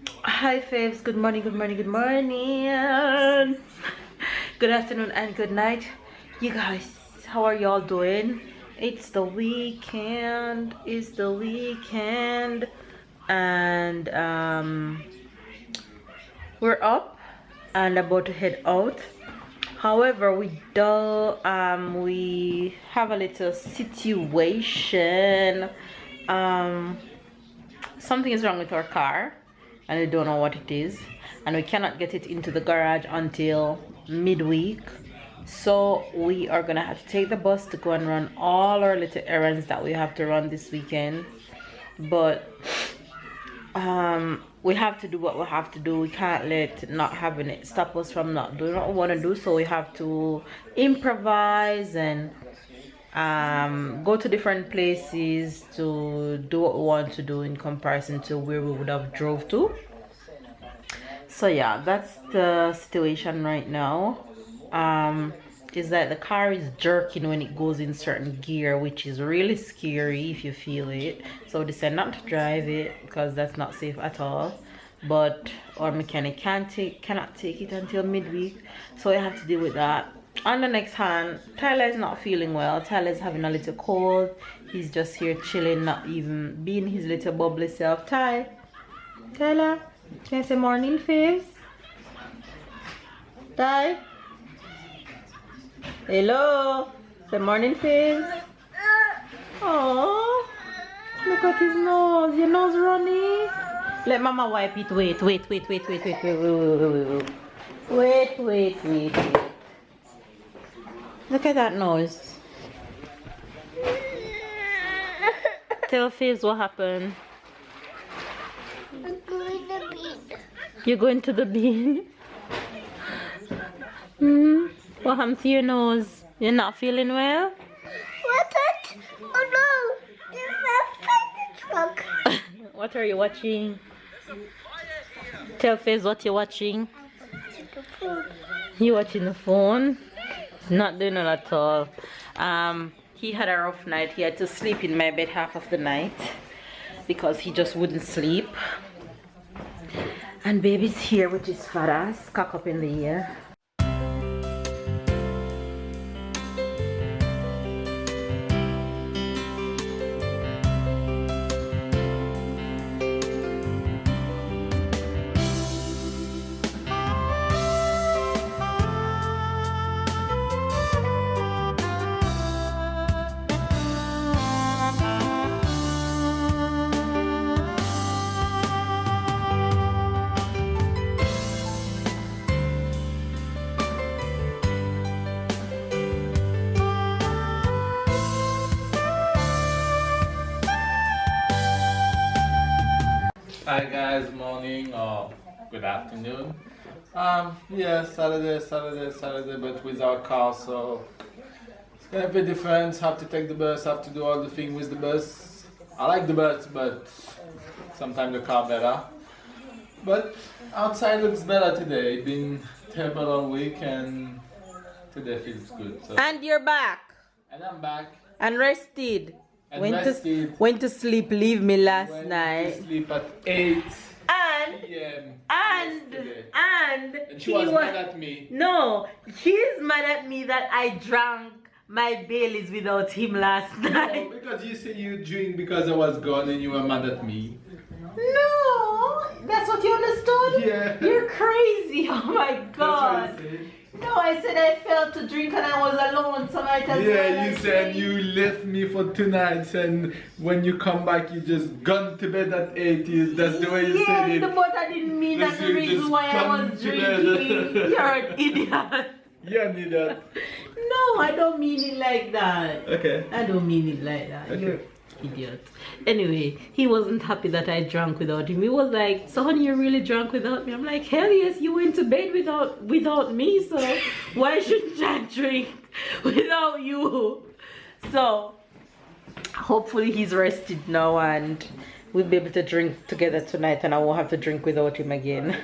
Hi faves, good morning, good morning, good morning. Good afternoon and good night. You guys, how are y'all doing? It's the weekend. It's the weekend. And we're up and about to head out. However, we have a little situation. Something is wrong with our car and we don't know what it is, and we cannot get it into the garage until midweek. So we are gonna have to take the bus to go and run all our little errands that we have to run this weekend. But we have to do what we have to do. We can't let not having it stop us from not doing what we want to do. So we have to improvise and go to different places to do what we want to do in comparison to where we would have drove to. So yeah, that's the situation right now. Is that the car is jerking when it goes in certain gear, which is really scary if you feel it. So we decided not to drive it because that's not safe at all. But our mechanic cannot take it until midweek, so we have to deal with that. On the next hand, Tyler is not feeling well. Tyler's having a little cold. He's just here chilling, not even being his little bubbly self. Tyler, can I say morning face? Ty? Hello? Say morning face. Oh, look at his nose. Your nose runny. Let mama wipe it. Wait. Wait. Look at that nose. Tell Fizz what happened. I'm going to the bean. You're going to the bean? What happened to your nose? You're not feeling well? What's it? Oh no! There's a fire truck. What are you watching? Tell Fizz what you're watching. You watching the phone? He's not doing it at all. He had a rough night. He had to sleep in my bed half of the night because he just wouldn't sleep. And baby's here with his fat ass cock up in the air. Hi guys, morning or good afternoon. Yeah, Saturday, but with our car, so it's gonna be different. Have to take the bus, have to do all the things with the bus. I like the bus, but sometimes the car better. But outside looks better today. Been terrible all week, and today feels good. So. And you're back. And I'm back. And rested. And Went to sleep, leave me last night. To sleep at 8 p.m. And she was mad at me. No, he's mad at me that I drank my Baileys without him last night. No, because you say you drink because I was gone and you were mad at me. No, that's what you understood? Yeah. You're crazy. Oh my God. That's what you said. No, I said I felt to drink and I was alone, so I just Yeah, you said you left me for 2 nights, and when you come back, you just gone to bed at 8. That's the way you said it. Yeah, but I didn't mean that's the You reason just why I come was to drinking. bed. You're an idiot. You're an idiot. No, I don't mean it like that. Okay. I don't mean it like that. Okay. You're idiot. Anyway, he wasn't happy that I drank without him. He was like, "So honey, you're really drunk without me?" I'm like, "Hell yes, you went to bed without me, so why shouldn't I drink without you?" So hopefully he's rested now and we'll be able to drink together tonight, and I won't have to drink without him again.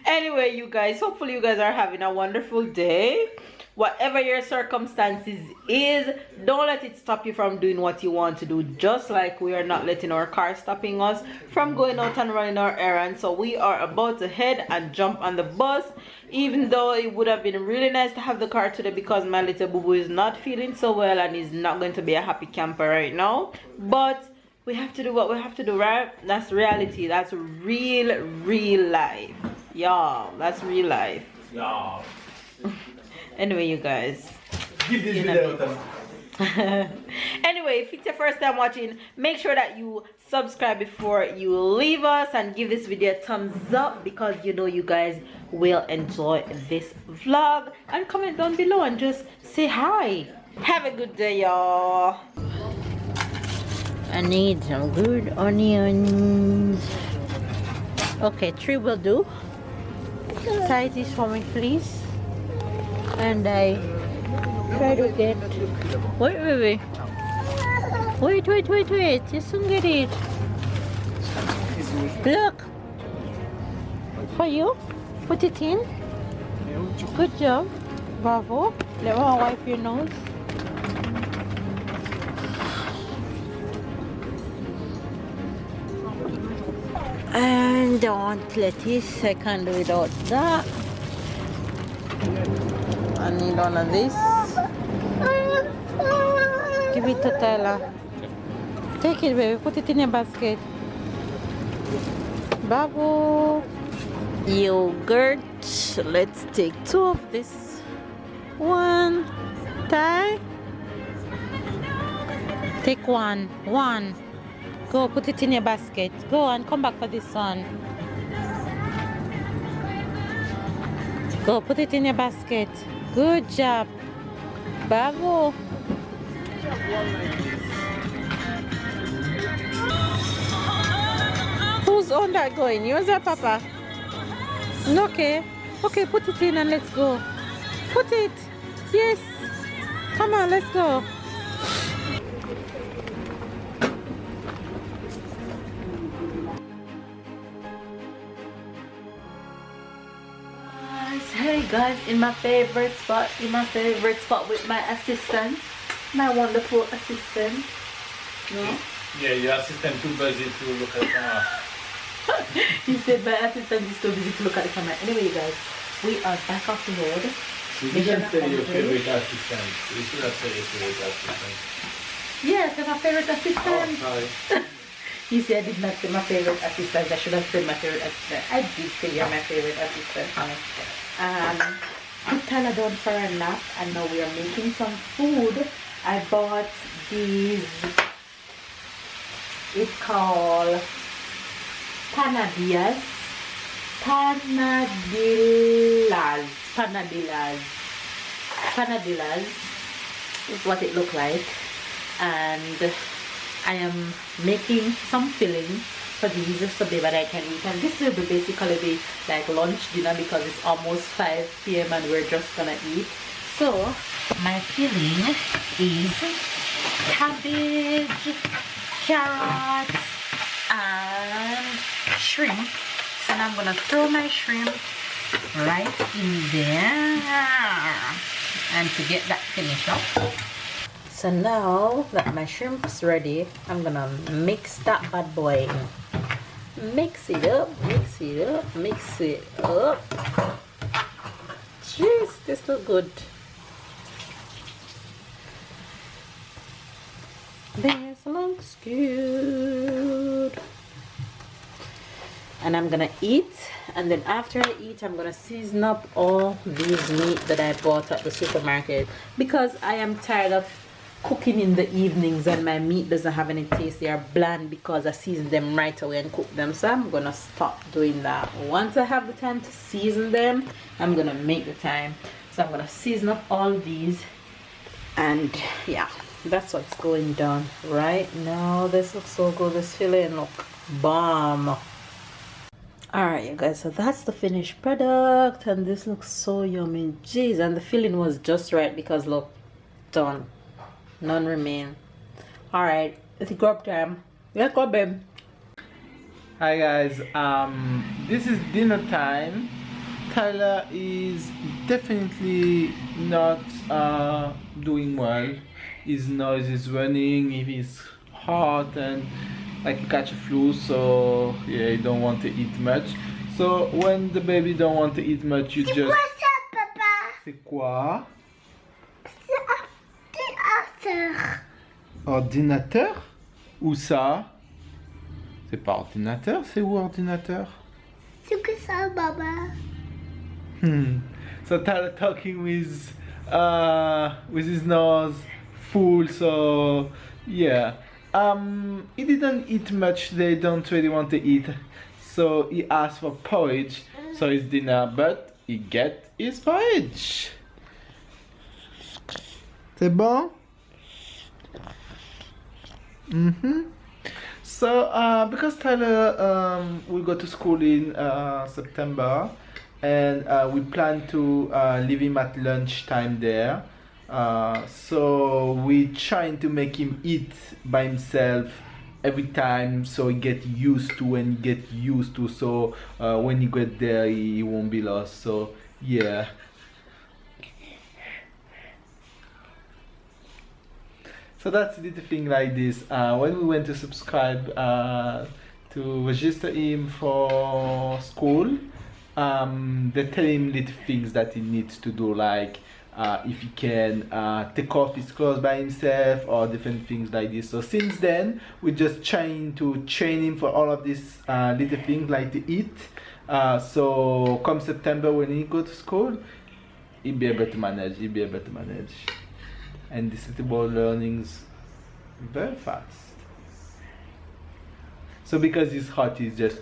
Anyway, you guys, hopefully you guys are having a wonderful day. whatever your circumstances is, don't let it stop you from doing what you want to do. Just like we are not letting our car stopping us from going out and running our errands. So we are about to head and jump on the bus, even though it would have been really nice to have the car today because my little boo boo is not feeling so well and is not going to be a happy camper right now. But we have to do what we have to do, right? That's reality. That's real life. Y'all, that's real life. Yeah. Anyway, you guys, Give this video a thumbs up. anyway, if it's your first time watching, make sure that you subscribe before you leave us and give this video a thumbs up because you know you guys will enjoy this vlog, and comment down below and just say hi. Have a good day, y'all. I need some good onions. Okay, 3 will do. Tie this for me, please. And I try to get. Wait. You soon get it. Look. For you. Put it in. Good job. Bravo. Let me wipe your nose. And don't lettuce. I can't do without that. I need one of this. Give it to Tyler. Take it, baby. Put it in your basket. Bravo. Yogurt. Let's take 2 of this. 1. Ty. Take 1. 1. Go put it in your basket. Go and come back for this one. Go put it in your basket. Good job. Bravo. Who's on that going? Yours or Papa? Okay. Okay, put it in and let's go. Put it. Yes. Come on, let's go. Hey guys, in my favorite spot with my assistant, my wonderful assistant. No? Yeah, your assistant too busy to look at the camera. He said my assistant is too busy to look at the camera. Anyway, you guys, we are back off the road. You didn't say your favorite assistant. You should have said your favorite assistant. Yes, I'm my favorite assistant. Oh, sorry. He said I did not say my favorite assistant. I should have said my favorite assistant. I did say you're my favorite assistant, honey. Put Tyler down for a nap, and now we are making some food. I bought these. It's called panadillas. Panadillas is what it looked like, and I am making some filling for these so that I can eat, and this will be basically be like lunch dinner because it's almost 5 p.m. and we're just gonna eat. So my filling is cabbage, carrots, and shrimp. So now I'm gonna throw my shrimp right in there and to get that finished up. So now that my shrimp's ready, I'm gonna mix that bad boy in. Mix it up. Jeez, this looks good. This looks good. And I'm gonna eat, and then after I eat, I'm gonna season up all these meat that I bought at the supermarket because I am tired of cooking in the evenings and my meat doesn't have any taste. They are bland because I season them right away and cook them. So I'm gonna stop doing that. Once I have the time to season them, I'm gonna make the time. So I'm gonna season up all these, and yeah, that's what's going down right now. This looks so good. This filling look bomb. Alright, you guys, so that's the finished product, and this looks so yummy. Jeez, and the filling was just right because look, done. None remain. Alright, it's grub time. Let's go, babe. Hi guys, this is dinner time. Tyler is definitely not doing well. His nose is running, he's hot and like he catch a flu, so yeah, he don't want to eat much. So when the baby don't want to eat much, you C'est just... quoi ça, papa? C'est quoi? C'est ordinateur. Ordinateur? Où ça? C'est pas ordinateur, c'est où ordinateur? C'est que ça, maman? So Tyler talking with his nose full, so yeah. He didn't eat much, they don't really want to eat. So he asked for porridge, so his dinner, but he get his porridge. C'est bon? So because Tyler will go to school in September, and we plan to leave him at lunchtime there. So we trying to make him eat by himself every time, so he get used to, and get used to, so when he get there he won't be lost. So yeah. So that's the little thing like this. When we went to subscribe to register him for school, they tell him little things that he needs to do, like if he can take off his clothes by himself or different things like this. So since then, we're just trying to train him for all of these little things like to eat. So come September when he go to school, he'll be able to manage. And this little boy learnings very fast. So because he's hot, he's just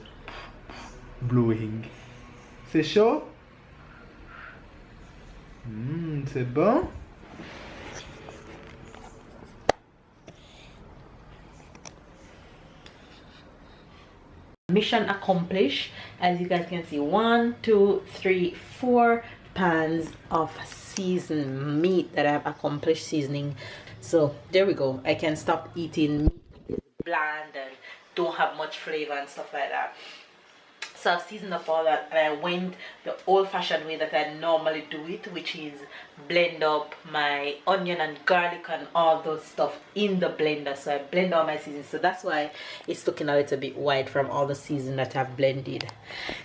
blowing. C'est chaud? C'est bon? Mission accomplished. As you guys can see, 1, 2, 3, 4 pans of seasoned meat that I've accomplished seasoning. So there we go. I can stop eating meat that's bland and don't have much flavor and stuff like that. So I've seasoned up all that, and I went the old-fashioned way that I normally do it, which is blend up my onion and garlic and all those stuff in the blender. So I blend all my seasonings, so that's why it's looking a little bit white from all the seasoning that I've blended.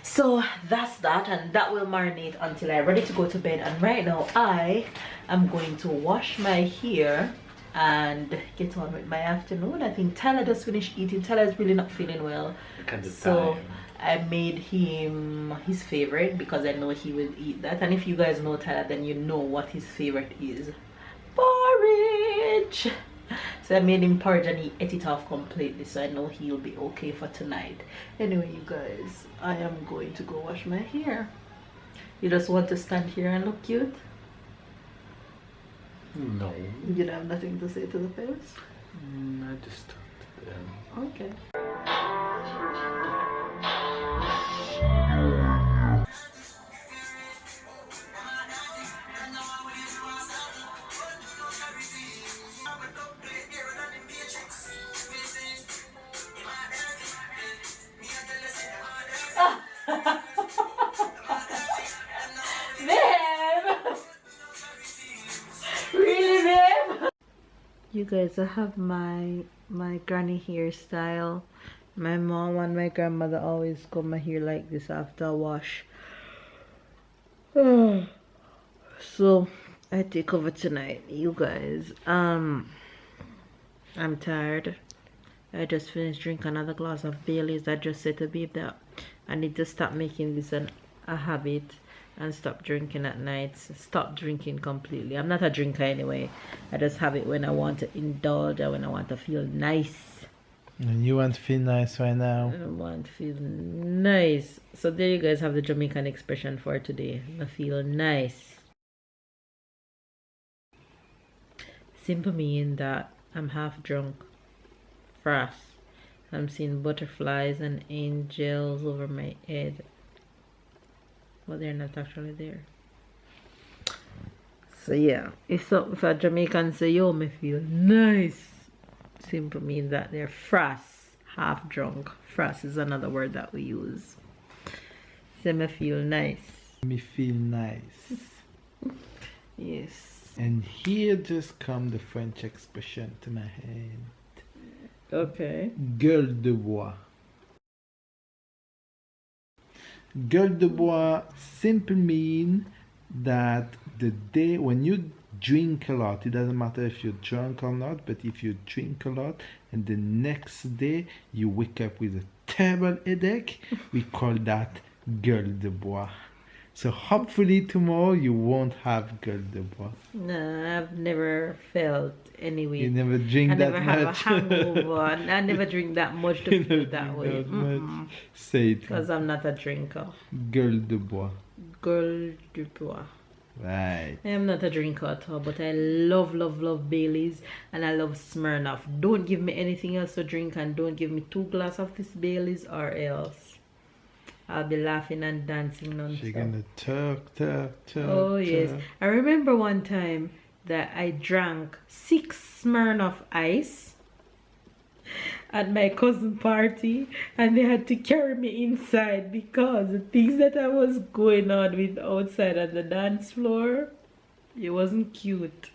So that's that, and that will marinate until I'm ready to go to bed. And right now I am going to wash my hair and get on with my afternoon. I think Tyler just finished eating. Tyler is really not feeling well, so I made him his favorite because I know he will eat that. And if you guys know Tyler, then you know what his favorite is: porridge. So I made him porridge and he ate it off completely, so I know he'll be okay for tonight. Anyway, you guys, I am going to go wash my hair. You just want to stand here and look cute? No. You don't have nothing to say to the face? I just talked to them. Okay. You guys, I have my granny hairstyle. My mom and my grandmother always cut my hair like this after a wash. So I take over tonight, you guys. I'm tired. I just finished drinking another glass of Bailey's. I just said to Babe that I need to stop making this a habit and stop drinking at night. Stop drinking completely. I'm not a drinker anyway. I just have it when I want to indulge or when I want to feel nice. And you want to feel nice right now? I want to feel nice. So there you guys have the Jamaican expression for today. I feel nice. Simple mean that I'm half drunk. Frost. I'm seeing butterflies and angels over my head. Well, they're not actually there. So yeah, if a Jamaican say, yo, me feel nice, simply mean that they're frost, half drunk. Frost is another word that we use. Say me feel nice. Me feel nice. Yes. And here just come the French expression to my head. Okay. Gueule de bois. Gueule de bois simply mean that the day when you drink a lot, it doesn't matter if you're drunk or not, but if you drink a lot and the next day you wake up with a terrible headache, we call that gueule de bois. So hopefully tomorrow you won't have gueule de bois. No, I've never felt anyway. You never drink I that never much. have a hangover. I never drink that much to You feel never that drink way. that much. Say it. Because I'm not a drinker. Gueule de bois. Gueule de bois. Right. I am not a drinker at all, but I love, love, love Baileys and I love Smirnoff. Don't give me anything else to drink and don't give me 2 glasses of this Baileys or else I'll be laughing and dancing non-stop. She's gonna talk. Oh yes. I remember one time that I drank 6 Smirnoff Ice at my cousin party and they had to carry me inside because the things that I was going on with outside on the dance floor, it wasn't cute.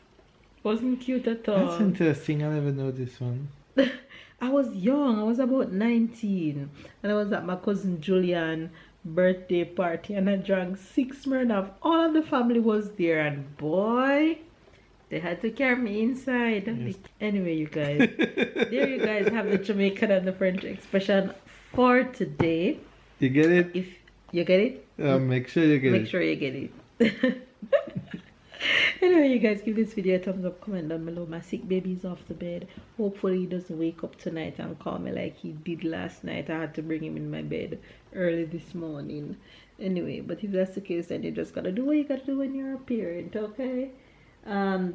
It wasn't cute at all. That's interesting. I never know this one. I was young. I was about 19 and I was at my cousin Julian birthday party and I drank 6 Smirnoff. All of the family was there and boy, they had to carry me inside. Yes. Anyway, you guys, there you guys have the Jamaican and the French expression for today. You get it? If you get it, Make sure you get it. make sure you get it. Anyway, you guys, give this video a thumbs up, comment down below. My sick baby is off the bed. Hopefully he doesn't wake up tonight and call me like he did last night. I had to bring him in my bed early this morning. Anyway, but if that's the case, then you just gotta do what you gotta do when you're a parent, okay?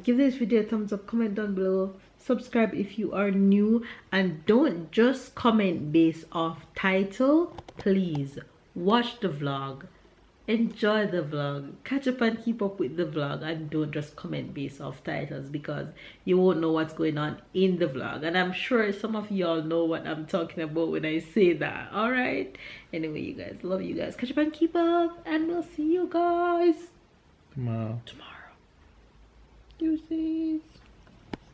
Give this video a thumbs up, comment down below, subscribe if you are new, and don't just comment based off title. Please watch the vlog, enjoy the vlog, catch up and keep up with the vlog, and don't just comment based off titles because you won't know what's going on in the vlog. And I'm sure some of y'all know what I'm talking about when I say that. All right, anyway, you guys, love you guys, catch up and keep up, and we'll see you guys Tomorrow. Deuces.